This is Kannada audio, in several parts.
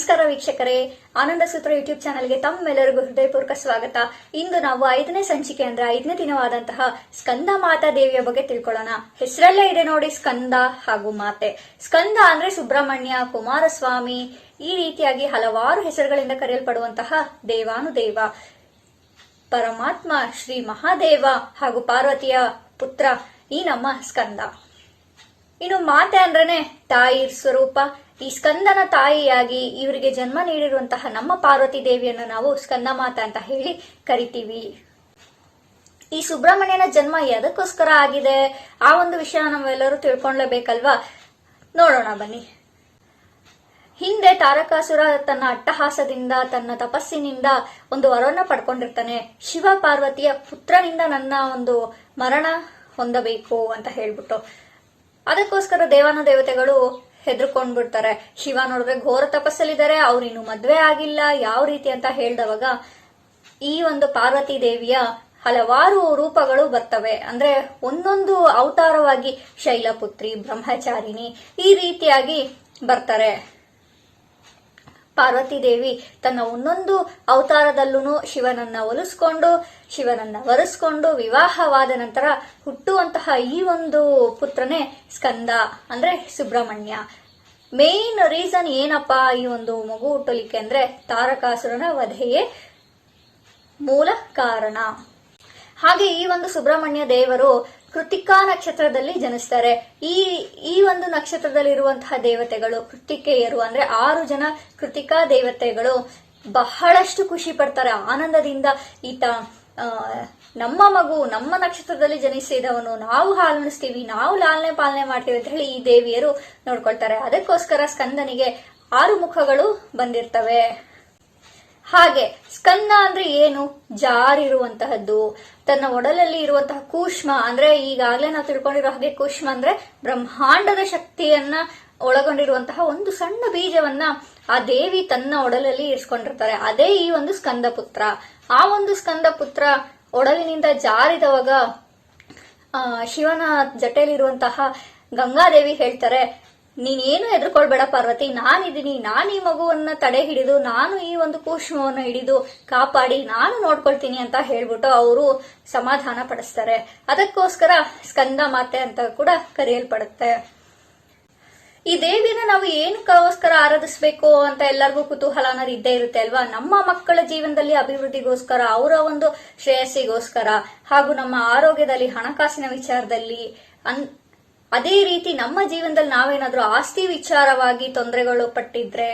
ನಮಸ್ಕಾರ ವೀಕ್ಷಕರೇ, ಆನಂದ ಸೂತ್ರ ಯೂಟ್ಯೂಬ್ ಚಾನೆಲ್ಗೆ ತಮ್ಮೆಲ್ಲರಿಗೂ ಹೃದಯಪೂರ್ವಕ ಸ್ವಾಗತ. ಇಂದು ನಾವು 5ನೇ ಸಂಚಿಕೆ ಅಂದ್ರೆ 5ನೇ ದಿನವಾದಂತಹ ಸ್ಕಂದ ಮಾತಾ ದೇವಿಯ ಬಗ್ಗೆ ತಿಳ್ಕೊಳ್ಳೋಣ. ಹೆಸರಲ್ಲೇ ಇದೆ ನೋಡಿ, ಸ್ಕಂದ ಹಾಗೂ ಮಾತೆ. ಸ್ಕಂದ ಅಂದ್ರೆ ಸುಬ್ರಹ್ಮಣ್ಯ, ಕುಮಾರಸ್ವಾಮಿ, ಈ ರೀತಿಯಾಗಿ ಹಲವಾರು ಹೆಸರುಗಳಿಂದ ಕರೆಯಲ್ಪಡುವಂತಹ ದೇವಾನುದೇವ ಪರಮಾತ್ಮ ಶ್ರೀ ಮಹಾದೇವ ಹಾಗೂ ಪಾರ್ವತಿಯ ಪುತ್ರ ಈ ನಮ್ಮ ಸ್ಕಂದ. ಇನ್ನು ಮಾತೆ ಅಂದ್ರೇನೆ ತಾಯಿ ಸ್ವರೂಪ. ಈ ಸ್ಕಂದನ ತಾಯಿಯಾಗಿ ಇವರಿಗೆ ಜನ್ಮ ನೀಡಿರುವಂತಹ ನಮ್ಮ ಪಾರ್ವತಿ ದೇವಿಯನ್ನು ನಾವು ಸ್ಕಂದ ಮಾತಾ ಅಂತ ಹೇಳಿ ಕರಿತೀವಿ. ಈ ಸುಬ್ರಹ್ಮಣ್ಯನ ಜನ್ಮ ಎದಕ್ಕೋಸ್ಕರ ಆಗಿದೆ ಆ ಒಂದು ವಿಷಯ ನಾವೆಲ್ಲರೂ ತಿಳ್ಕೊಳ್ಳೇಬೇಕಲ್ವಾ? ನೋಡೋಣ ಬನ್ನಿ. ಹಿಂದೆ ತಾರಕಾಸುರ ತನ್ನ ಅಟ್ಟಹಾಸದಿಂದ, ತನ್ನ ತಪಸ್ಸಿನಿಂದ ಒಂದು ವರವನ್ನ ಪಡ್ಕೊಂಡಿರ್ತಾನೆ. ಶಿವ ಪಾರ್ವತಿಯ ಪುತ್ರನಿಂದ ನನ್ನ ಒಂದು ಮರಣ ಹೊಂದಬೇಕು ಅಂತ ಹೇಳ್ಬಿಟ್ಟು. ಅದಕ್ಕೋಸ್ಕರ ದೇವಾನುದೇವತೆಗಳು ಹೆದರ್ಕೊಂಡ್ಬಿಡ್ತಾರೆ. ಶಿವ ನೋಡಿದ್ರೆ ಘೋರ ತಪಸ್ಸಲ್ಲಿದ್ದಾರೆ, ಅವ್ರಿನ್ನು ಮದ್ವೆ ಆಗಿಲ್ಲ, ಯಾವ ರೀತಿ ಅಂತ ಹೇಳ್ದವಾಗ ಈ ಒಂದು ಪಾರ್ವತಿ ದೇವಿಯ ಹಲವಾರು ರೂಪಗಳು ಬರ್ತವೆ. ಅಂದ್ರೆ ಒಂದೊಂದು ಅವತಾರವಾಗಿ ಶೈಲಪುತ್ರಿ, ಬ್ರಹ್ಮಚಾರಿಣಿ, ಈ ರೀತಿಯಾಗಿ ಬರ್ತಾರೆ. ಪಾರ್ವತಿ ದೇವಿ ತನ್ನ ಒಂದೊಂದು ಅವತಾರದಲ್ಲೂ ಶಿವನನ್ನ ಒಲಿಸ್ಕೊಂಡು, ಶಿವನನ್ನ ವರಿಸ್ಕೊಂಡು, ವಿವಾಹವಾದ ನಂತರ ಹುಟ್ಟುವಂತಹ ಈ ಒಂದು ಪುತ್ರನೇ ಸ್ಕಂದ ಅಂದ್ರೆ ಸುಬ್ರಹ್ಮಣ್ಯ. ಮೇನ್ ರೀಸನ್ ಏನಪ್ಪಾ ಈ ಒಂದು ಮಗು ಹುಟ್ಟಲಿಕ್ಕೆ ಅಂದ್ರೆ ತಾರಕಾಸುರನ ವಧೆಯೇ ಮೂಲ ಕಾರಣ. ಹಾಗೆ ಈ ಒಂದು ಸುಬ್ರಹ್ಮಣ್ಯ ದೇವರು ಕೃತಿಕಾ ನಕ್ಷತ್ರದಲ್ಲಿ ಜನಿಸ್ತಾರೆ. ಈ ಒಂದು ನಕ್ಷತ್ರದಲ್ಲಿ ಇರುವಂತಹ ದೇವತೆಗಳು ಕೃತಿಕೆಯರು ಅಂದ್ರೆ 6 ಜನ ಕೃತಿಕಾ ದೇವತೆಗಳು ಬಹಳಷ್ಟು ಖುಷಿ ಪಡ್ತಾರೆ, ಆನಂದದಿಂದ. ಈತ ನಮ್ಮ ಮಗು ನಮ್ಮ ನಕ್ಷತ್ರದಲ್ಲಿ ಜನಿಸಿದವನು, ನಾವು ಹಾಲುಣಿಸ್ತೀವಿ, ನಾವು ಲಾಲನೆ ಪಾಲನೆ ಮಾಡ್ತೀವಿ ಅಂತ ಹೇಳಿ ಈ ದೇವಿಯರು ನೋಡ್ಕೊಳ್ತಾರೆ. ಅದಕ್ಕೋಸ್ಕರ ಸ್ಕಂದನಿಗೆ 6 ಮುಖಗಳು ಬಂದಿರ್ತವೆ. ಹಾಗೆ ಸ್ಕಂದ ಅಂದ್ರೆ ಏನು? ಜಾರಿರುವಂತಹದ್ದು. ತನ್ನ ಒಡಲಲ್ಲಿ ಇರುವಂತಹ ಕೂಷ್ಮ ಅಂದ್ರೆ ಈಗಾಗಲೇ ನಾವು ತಿಳ್ಕೊಂಡಿರೋ ಹಾಗೆ ಕೂಷ್ಮ ಅಂದ್ರೆ ಬ್ರಹ್ಮಾಂಡದ ಶಕ್ತಿಯನ್ನ ಒಳಗೊಂಡಿರುವಂತಹ ಒಂದು ಸಣ್ಣ ಬೀಜವನ್ನ ಆ ದೇವಿ ತನ್ನ ಒಡಲಲ್ಲಿ ಇರಿಸ್ಕೊಂಡಿರ್ತಾರೆ. ಅದೇ ಈ ಒಂದು ಸ್ಕಂದ ಪುತ್ರ. ಆ ಒಂದು ಸ್ಕಂದ ಪುತ್ರ ಒಡಲಿನಿಂದ ಜಾರಿದವಾಗ ಶಿವನ ಜಟೆಯಲ್ಲಿರುವಂತಹ ಗಂಗಾದೇವಿ ಹೇಳ್ತಾರೆ, ನೀನೇನು ಹೆದರ್ಕೊಳ್ಬೇಡ ಪಾರ್ವತಿ, ನಾನಿದ್ದೀನಿ, ನಾನು ಈ ಮಗುವನ್ನ ತಡೆ ಹಿಡಿದು, ನಾನು ಈ ಒಂದು ಕೂಷ್ಮವನ್ನು ಹಿಡಿದು ಕಾಪಾಡಿ ನಾನು ನೋಡ್ಕೊಳ್ತೀನಿ ಅಂತ ಹೇಳ್ಬಿಟ್ಟು ಅವರು ಸಮಾಧಾನ ಪಡಿಸ್ತಾರೆ. ಅದಕ್ಕೋಸ್ಕರ ಸ್ಕಂದ ಮಾತೆ ಅಂತ ಕೂಡ ಕರೆಯಲ್ಪಡುತ್ತೆ. ಈ ದೇವಿನ ನಾವು ಏನಕ್ಕೋಸ್ಕರ ಆರಾಧಿಸ್ಬೇಕು ಅಂತ ಎಲ್ಲರಿಗೂ ಕುತೂಹಲ ಅನ್ನೋದು ಇದ್ದೇ ಇರುತ್ತೆ ಅಲ್ವಾ? ನಮ್ಮ ಮಕ್ಕಳ ಜೀವನದಲ್ಲಿ ಅಭಿವೃದ್ಧಿಗೋಸ್ಕರ, ಅವರ ಒಂದು ಶ್ರೇಯಸ್ಸಿಗೋಸ್ಕರ, ಹಾಗೂ ನಮ್ಮ ಆರೋಗ್ಯದಲ್ಲಿ, ಹಣಕಾಸಿನ ವಿಚಾರದಲ್ಲಿ, ಅದೇ ರೀತಿ ನಮ್ಮ ಜೀವನದಲ್ಲಿ ನಾವೇನಾದ್ರೂ ಆಸ್ತಿ ವಿಚಾರವಾಗಿ ತೊಂದರೆಗಳು ಪಟ್ಟಿದ್ರೆ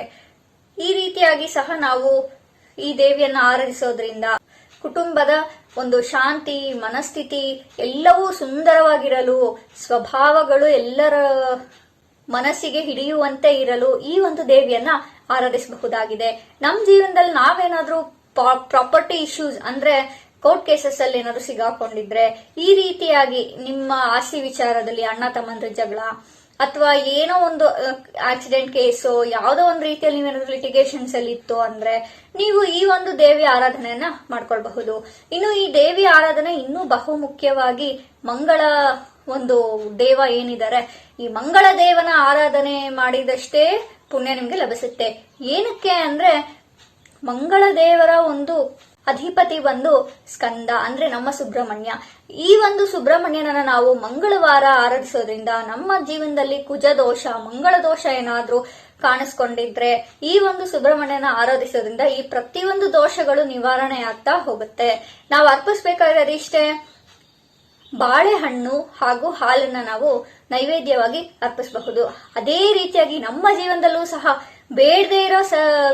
ಈ ರೀತಿಯಾಗಿ ಸಹ ನಾವು ಈ ದೇವಿಯನ್ನ ಆರಾಧಿಸೋದ್ರಿಂದ ಕುಟುಂಬದ ಒಂದು ಶಾಂತಿ, ಮನಸ್ಥಿತಿ ಎಲ್ಲವೂ ಸುಂದರವಾಗಿರಲು, ಸ್ವಭಾವಗಳು ಎಲ್ಲರ ಮನಸ್ಸಿಗೆ ಹಿಡಿಯುವಂತೆ ಇರಲು ಈ ಒಂದು ದೇವಿಯನ್ನ ಆರಾಧಿಸಬಹುದಾಗಿದೆ. ನಮ್ಮ ಜೀವನದಲ್ಲಿ ನಾವೇನಾದ್ರೂ ಪ್ರಾಪರ್ಟಿ ಇಶ್ಯೂಸ್ ಅಂದ್ರೆ ಕೋರ್ಟ್ ಕೇಸಸ್ ಅಲ್ಲಿ ಏನಾದ್ರು ಸಿಗಾಕೊಂಡಿದ್ರೆ, ಈ ರೀತಿಯಾಗಿ ನಿಮ್ಮ ಆಸ್ತಿ ವಿಚಾರದಲ್ಲಿ ಅಣ್ಣ ತಮ್ಮಂದ್ರ ಜಗಳ ಅಥವಾ ಏನೋ ಒಂದು ಆಕ್ಸಿಡೆಂಟ್ ಕೇಸು, ಯಾವುದೋ ಒಂದು ರೀತಿಯಲ್ಲಿ ನೀವೇನಾದ್ರು ಲಿಟಿಗೇಷನ್ಸ್ ಅಲ್ಲಿ ಇತ್ತು ಅಂದ್ರೆ ನೀವು ಈ ಒಂದು ದೇವಿ ಆರಾಧನೆಯನ್ನ ಮಾಡ್ಕೊಳ್ಬಹುದು. ಇನ್ನು ಈ ದೇವಿ ಆರಾಧನೆ ಇನ್ನೂ ಬಹು ಮುಖ್ಯವಾಗಿ ಮಂಗಳ ಒಂದು ದೇವ ಏನಿದ್ದಾರೆ, ಈ ಮಂಗಳ ದೇವನ ಆರಾಧನೆ ಮಾಡಿದಷ್ಟೇ ಪುಣ್ಯ ನಿಮ್ಗೆ ಲಭಿಸುತ್ತೆ. ಏನಕ್ಕೆ ಅಂದ್ರೆ ಮಂಗಳ ದೇವರ ಒಂದು ಅಧಿಪತಿ ಬಂದು ಸ್ಕಂದ ಅಂದ್ರೆ ನಮ್ಮ ಸುಬ್ರಹ್ಮಣ್ಯ. ಈ ಒಂದು ಸುಬ್ರಹ್ಮಣ್ಯನನ್ನ ನಾವು ಮಂಗಳವಾರ ಆರಾಧಿಸೋದ್ರಿಂದ ನಮ್ಮ ಜೀವನದಲ್ಲಿ ಕುಜ ದೋಷ, ಮಂಗಳ ದೋಷ ಏನಾದ್ರೂ ಕಾಣಿಸ್ಕೊಂಡಿದ್ರೆ ಈ ಒಂದು ಸುಬ್ರಹ್ಮಣ್ಯನ ಆರಾಧಿಸೋದ್ರಿಂದ ಈ ಪ್ರತಿಯೊಂದು ದೋಷಗಳು ನಿವಾರಣೆ ಆಗ್ತಾ ಹೋಗುತ್ತೆ. ನಾವು ಅರ್ಪಿಸ್ಬೇಕಾಗಿರೋದು ಇಷ್ಟೇ, ಬಾಳೆಹಣ್ಣು ಹಾಗೂ ಹಾಲನ್ನ ನಾವು ನೈವೇದ್ಯವಾಗಿ ಅರ್ಪಿಸಬಹುದು. ಅದೇ ರೀತಿಯಾಗಿ ನಮ್ಮ ಜೀವನದಲ್ಲೂ ಸಹ ಬೇಡದೇ ಇರೋ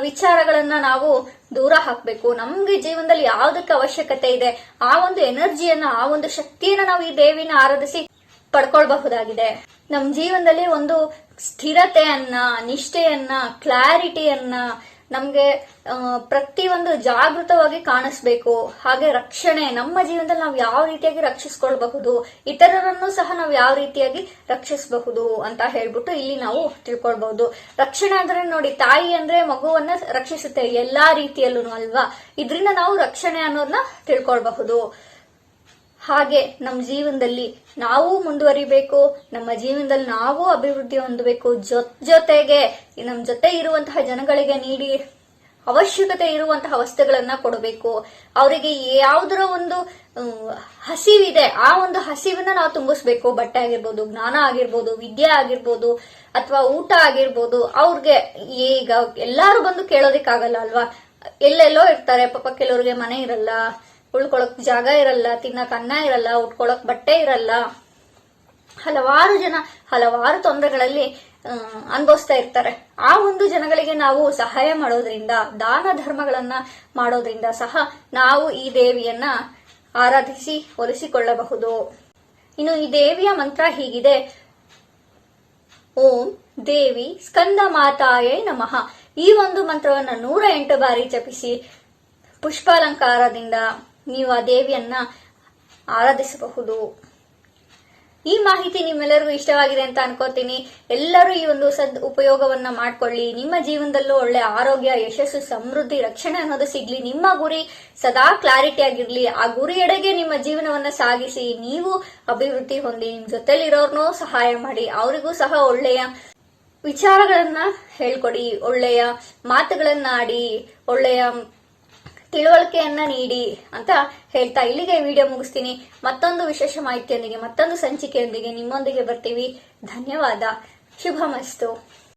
ವಿಚಾರಗಳನ್ನ ನಾವು ದೂರ ಹಾಕ್ಬೇಕು. ನಮ್ಗೆ ಜೀವನದಲ್ಲಿ ಯಾವ್ದಕ್ಕೆ ಅವಶ್ಯಕತೆ ಇದೆ ಆ ಒಂದು ಎನರ್ಜಿಯನ್ನ, ಆ ಒಂದು ಶಕ್ತಿಯನ್ನ ನಾವು ಈ ದೇವಿನ ಆರಾಧಿಸಿ ಪಡ್ಕೊಳ್ಬಹುದಾಗಿದೆ. ನಮ್ ಜೀವನದಲ್ಲಿ ಒಂದು ಸ್ಥಿರತೆಯನ್ನ, ನಿಷ್ಠೆಯನ್ನ, ಕ್ಲಾರಿಟಿಯನ್ನ ನಮ್ಗೆ ಪ್ರತಿಯೊಂದು ಜಾಗೃತವಾಗಿ ಕಾಣಿಸ್ಬೇಕು. ಹಾಗೆ ರಕ್ಷಣೆ, ನಮ್ಮ ಜೀವನದಲ್ಲಿ ನಾವು ಯಾವ ರೀತಿಯಾಗಿ ರಕ್ಷಿಸ್ಕೊಳ್ಬಹುದು, ಇತರರನ್ನು ಸಹ ನಾವು ಯಾವ ರೀತಿಯಾಗಿ ರಕ್ಷಿಸಬಹುದು ಅಂತ ಹೇಳ್ಬಿಟ್ಟು ಇಲ್ಲಿ ನಾವು ತಿಳ್ಕೊಳ್ಬಹುದು. ರಕ್ಷಣೆ ಅಂದ್ರೆ ನೋಡಿ, ತಾಯಿ ಅಂದ್ರೆ ಮಗುವನ್ನ ರಕ್ಷಿಸುತ್ತೆ ಎಲ್ಲಾ ರೀತಿಯಲ್ಲೂ ಅಲ್ವಾ? ಇದರಿಂದ ನಾವು ರಕ್ಷಣೆ ಅನ್ನೋದನ್ನ ತಿಳ್ಕೊಳ್ಬಹುದು. ಹಾಗೆ ನಮ್ಮ ಜೀವನದಲ್ಲಿ ನಾವು ಮುಂದುವರಿಬೇಕು, ನಮ್ಮ ಜೀವನದಲ್ಲಿ ನಾವು ಅಭಿವೃದ್ಧಿ ಹೊಂದಬೇಕು. ಜೊತೆಗೆ ನಮ್ಮ ಜೊತೆ ಇರುವಂತಹ ಜನಗಳಿಗೆ ನೀಡಿ ಅವಶ್ಯಕತೆ ಇರುವಂತಹ ವಸ್ತುಗಳನ್ನ ಕೊಡಬೇಕು. ಅವರಿಗೆ ಯಾವುದರ ಒಂದು ಹಸಿವಿದೆ, ಆ ಒಂದು ಹಸಿವನ್ನ ನಾವು ತುಂಬಿಸ್ಬೇಕು. ಬಟ್ಟೆ ಆಗಿರ್ಬೋದು, ಜ್ಞಾನ ಆಗಿರ್ಬೋದು, ವಿದ್ಯೆ ಆಗಿರ್ಬೋದು, ಅಥವಾ ಊಟ ಆಗಿರ್ಬೋದು. ಅವ್ರಿಗೆ ಈಗ ಎಲ್ಲಾರು ಬಂದು ಕೇಳೋದಿಕ್ಕಾಗಲ್ಲ ಅಲ್ವಾ, ಎಲ್ಲೆಲ್ಲೋ ಇರ್ತಾರೆ ಪಾಪ. ಕೆಲವ್ರಿಗೆ ಮನೆ ಇರಲ್ಲ, ಉಳ್ಕೊಳಕ್ ಜಾಗ ಇರಲ್ಲ, ತಿನ್ನಕ್ ಅನ್ನ ಇರಲ್ಲ, ಉಟ್ಕೊಳಕ್ ಬಟ್ಟೆ ಇರಲ್ಲ. ಹಲವಾರು ಜನ ಹಲವಾರು ತೊಂದರೆಗಳಲ್ಲಿ ಅನುಭವಿಸ್ತಾ ಇರ್ತಾರೆ. ಆ ಒಂದು ಜನಗಳಿಗೆ ನಾವು ಸಹಾಯ ಮಾಡೋದ್ರಿಂದ, ದಾನ ಧರ್ಮಗಳನ್ನ ಮಾಡೋದ್ರಿಂದ ಸಹ ನಾವು ಈ ದೇವಿಯನ್ನ ಆರಾಧಿಸಿ ಒಲಿಸಿಕೊಳ್ಳಬಹುದು. ಇನ್ನು ಈ ದೇವಿಯ ಮಂತ್ರ ಹೀಗಿದೆ: ಓಂ ದೇವಿ ಸ್ಕಂದ ಮಾತಾಯೇ ನಮಃ. ಈ ಒಂದು ಮಂತ್ರವನ್ನ 108 ಬಾರಿ ಜಪಿಸಿ ಪುಷ್ಪಾಲಂಕಾರದಿಂದ ನೀವು ಆ ದೇವಿಯನ್ನ ಆರಾಧಿಸಬಹುದು. ಈ ಮಾಹಿತಿ ನಿಮ್ಮೆಲ್ಲರಿಗೂ ಇಷ್ಟವಾಗಿದೆ ಅಂತ ಅನ್ಕೋತೀನಿ. ಎಲ್ಲರೂ ಈ ಒಂದು ಉಪಯೋಗವನ್ನ ಮಾಡ್ಕೊಳ್ಳಿ. ನಿಮ್ಮ ಜೀವನದಲ್ಲೂ ಒಳ್ಳೆ ಆರೋಗ್ಯ, ಯಶಸ್ಸು, ಸಮೃದ್ಧಿ, ರಕ್ಷಣೆ ಅನ್ನೋದು ಸಿಗ್ಲಿ. ನಿಮ್ಮ ಗುರಿ ಸದಾ ಕ್ಲಾರಿಟಿ ಆಗಿರ್ಲಿ. ಆ ಗುರಿಯೆಡೆಗೆ ನಿಮ್ಮ ಜೀವನವನ್ನ ಸಾಗಿಸಿ ನೀವು ಅಭಿವೃದ್ಧಿ ಹೊಂದಿ. ನಿಮ್ ಜೊತೆಲಿರೋರ್ನೂ ಸಹಾಯ ಮಾಡಿ, ಅವರಿಗೂ ಸಹ ಒಳ್ಳೆಯ ವಿಚಾರಗಳನ್ನ ಹೇಳ್ಕೊಡಿ, ಒಳ್ಳೆಯ ಮಾತುಗಳನ್ನಾಡಿ, ಒಳ್ಳೆಯ ತಿಳುವಳಿಕೆಯನ್ನ ನೀಡಿ ಅಂತ ಹೇಳ್ತಾ ಇಲ್ಲಿಗೆ ವಿಡಿಯೋ ಮುಗಿಸ್ತೀನಿ. ಮತ್ತೊಂದು ವಿಶೇಷ ಮಾಹಿತಿಯೊಂದಿಗೆ, ಮತ್ತೊಂದು ಸಂಚಿಕೆಯೊಂದಿಗೆ ನಿಮ್ಮೊಂದಿಗೆ ಬರ್ತೀವಿ. ಧನ್ಯವಾದ. ಶುಭಮಸ್ತು.